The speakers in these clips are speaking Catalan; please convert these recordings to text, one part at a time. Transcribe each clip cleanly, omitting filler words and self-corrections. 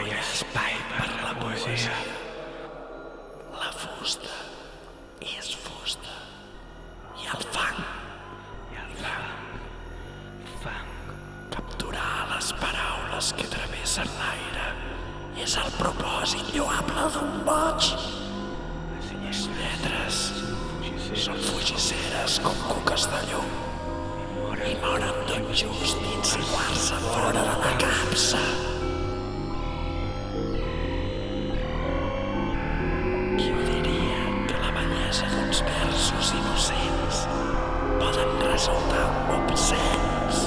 hi ha espai per la poesia. La fusta és fusta. I el fang. Capturar les paraules que travessen l'aire és el propòsit lloable d'un boig. Les lletres són fugisseres com cuques de llum i moren tot just d'insinuar-se fora de la capsa. Qui ho diria que la bellesa d'uns versos innocents poden resultar obscens?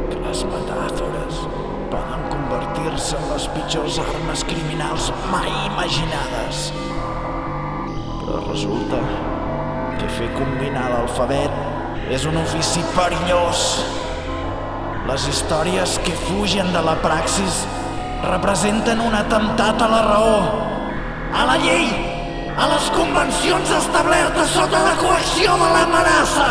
Que les metàfores poden convertir-se en les pitjors armes criminals mai imaginades. Però resulta que fer combinar l'alfabet és un ofici perillós. Les històries que fugen de la praxis representen un atemptat a la raó, a la llei, a les convencions establertes sota la coacció de l'amenaça.